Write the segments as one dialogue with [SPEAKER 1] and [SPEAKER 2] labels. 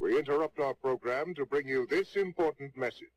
[SPEAKER 1] We interrupt our program to bring you this important message.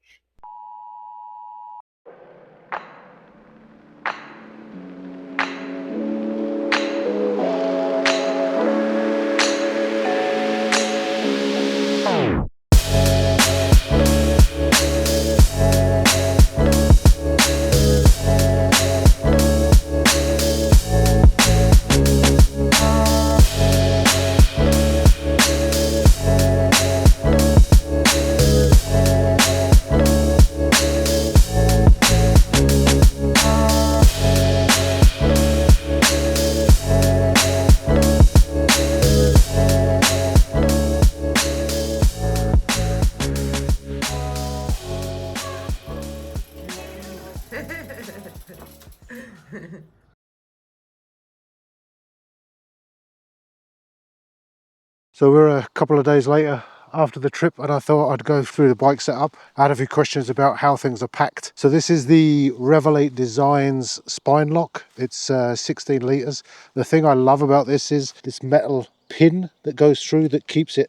[SPEAKER 2] So we're a couple of days later after the trip, and I thought I'd go through the bike setup. I had a few questions about how things are packed. So this is the Revelate Designs spine lock. It's 16 litres. The thing I love about this is this metal pin that goes through that keeps it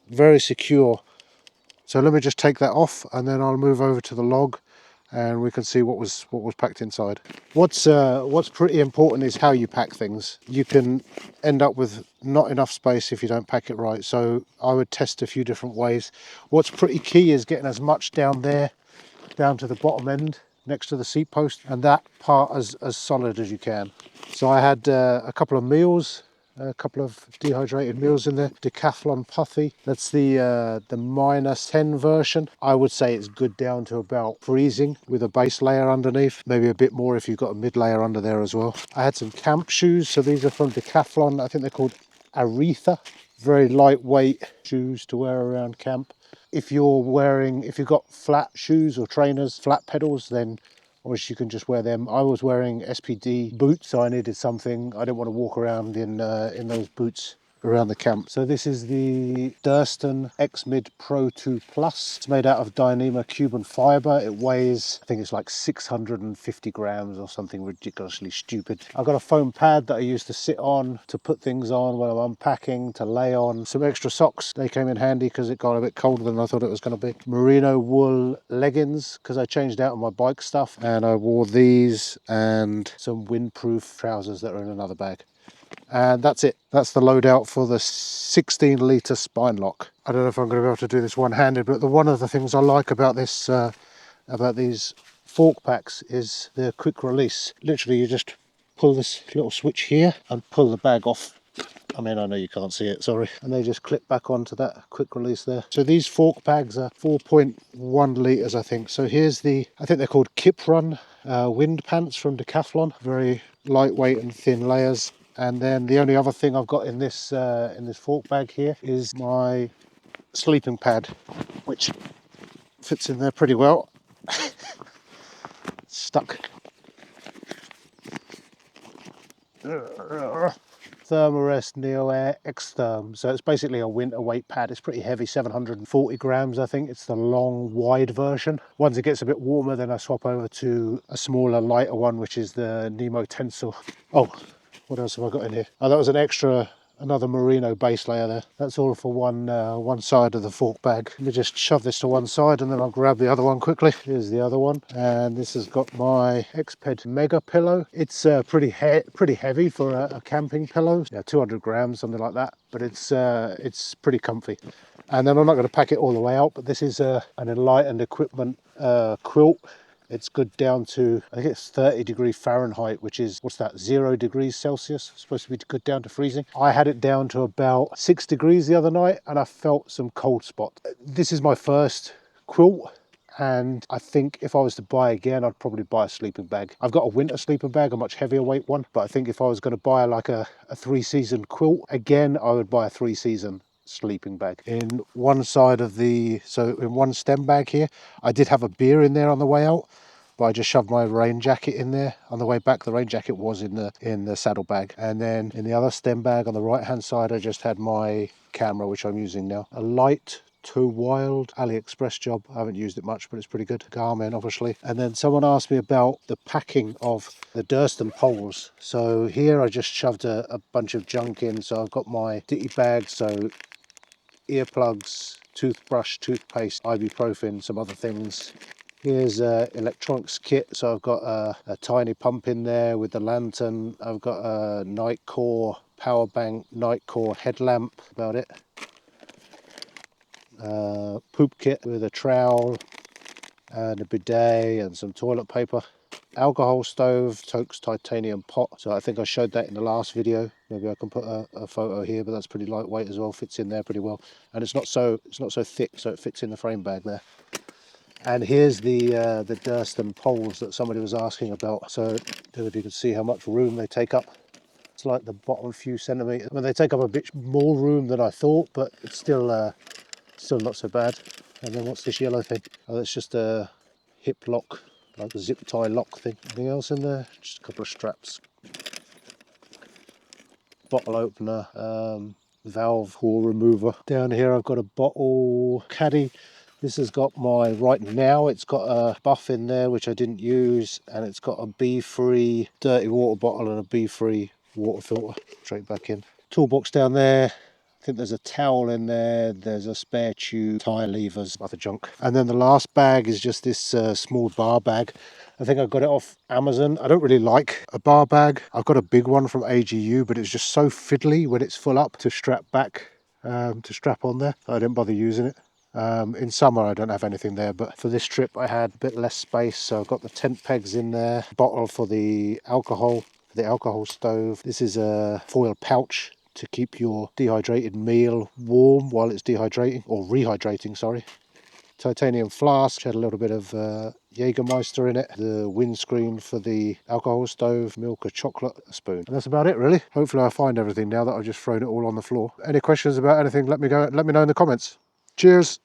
[SPEAKER 2] very secure. So let me just take that off, and then I'll move over to the log and we can see what was packed inside. What's pretty important is how you pack things. You can end up with not enough space if you don't pack it right, so I would test a few different ways. What's pretty key is getting as much down there, down to the bottom end next to the seat post, and that part as solid as you can. So I had a couple of meals, a couple of dehydrated meals in there. Decathlon Puffy, that's the -10 version. I would say it's good down to about freezing with a base layer underneath, maybe a bit more if you've got a mid layer under there as well. I had some camp shoes, so these are from Decathlon. I think they're called Aretha. Very lightweight shoes to wear around camp. If you've got flat shoes or trainers, flat pedals, then obviously you can just wear them. I was wearing SPD boots, so I needed something. I didn't want to walk around in those boots around the camp. So this is the Durston X-Mid Pro 2 Plus. It's made out of Dyneema Cuban fiber. It weighs, I think it's like 650 grams or something ridiculously stupid. I've got a foam pad that I use to sit on, to put things on when I'm unpacking, to lay on. Some extra socks. They came in handy because it got a bit colder than I thought it was going to be. Merino wool leggings, because I changed out on my bike stuff, and I wore these and some windproof trousers that are in another bag. And that's it. That's the loadout for the 16 litre spine lock. I don't know if I'm going to be able to do this one-handed, but one of the things I like about this, about these fork packs, is the quick release. Literally, you just pull this little switch here and pull the bag off. I mean, I know you can't see it, sorry. And they just clip back onto that quick release there. So these fork bags are 4.1 litres, I think. So here's I think they're called Kip Run wind pants from Decathlon. Very lightweight and thin layers. And then the only other thing I've got in this fork bag here is my sleeping pad, which fits in there pretty well. Stuck. Thermarest Neo Air X-Therm. So it's basically a winter weight pad. It's pretty heavy, 740 grams, I think. It's the long, wide version. Once it gets a bit warmer, then I swap over to a smaller, lighter one, which is the Nemo Tensor. Oh, what else have I got in here? Oh, that was another merino base layer there. That's all for one side of the fork bag. Let me just shove this to one side and then I'll grab the other one quickly. Here's the other one, and this has got my Xped Mega pillow. It's pretty heavy for a camping pillow. Yeah, 200 grams, something like that. But it's pretty comfy. And then I'm not going to pack it all the way out, but this is an Enlightened Equipment quilt. It's good down to, I think it's 30°F, which is, what's that, 0°C? It's supposed to be good down to freezing. I had it down to about 6 degrees the other night, and I felt some cold spots. This is my first quilt, and I think if I was to buy again, I'd probably buy a sleeping bag. I've got a winter sleeping bag, a much heavier weight one, but I think if I was going to buy like a 3-season quilt again, I would buy a 3-season sleeping bag. In one side of in one stem bag here, I did have a beer in there on the way out, but I just shoved my rain jacket in there. On the way back, the rain jacket was in the saddle bag, and then in the other stem bag on the right hand side, I just had my camera, which I'm using now. A light Toe Wild AliExpress job. I haven't used it much, but it's pretty good. Garmin, obviously. And then someone asked me about the packing of the Durston poles. So here I just shoved a bunch of junk in. So I've got my ditty bag, so earplugs, toothbrush, toothpaste, ibuprofen, some other things. Here's electronics kit. So I've got a tiny pump in there with the lantern. I've got a night core power bank, night core headlamp, about it. Poop kit with a trowel and a bidet and some toilet paper. Alcohol stove, Toke's titanium pot. So I think I showed that in the last video. Maybe I can put a photo here, but that's pretty lightweight as well. Fits in there pretty well, and it's not so thick, so it fits in the frame bag there. And here's the Durston poles that somebody was asking about. So I don't know if you can see how much room they take up. It's like the bottom few centimeters. I mean, they take up a bit more room than I thought, but it's still not so bad. And then what's this yellow thing? Oh, that's just a hip lock, like a zip tie lock thing. Anything else in there? Just a couple of straps. Bottle opener, valve hole remover. Down here I've got a bottle caddy. This has got right now it's got a buff in there which I didn't use, and it's got a bee-free dirty water bottle and a bee-free water filter straight back in. Toolbox down there. I think there's a towel in there, there's a spare tube, tyre levers, other junk. And then the last bag is just this small bar bag. I think I got it off Amazon. I don't really like a bar bag. I've got a big one from AGU, but it's just so fiddly when it's full up to strap back, to strap on there. I didn't bother using it. In summer I don't have anything there, but for this trip I had a bit less space, so I've got the tent pegs in there, bottle for the alcohol stove. This is a foil pouch to keep your dehydrated meal warm while it's dehydrating, or rehydrating, sorry. Titanium flask, which had a little bit of Jägermeister in it. The windscreen for the alcohol stove, milk, a chocolate, a spoon. And that's about it really. Hopefully I find everything now that I've just thrown it all on the floor. Any questions about anything, let me know in the comments. Cheers!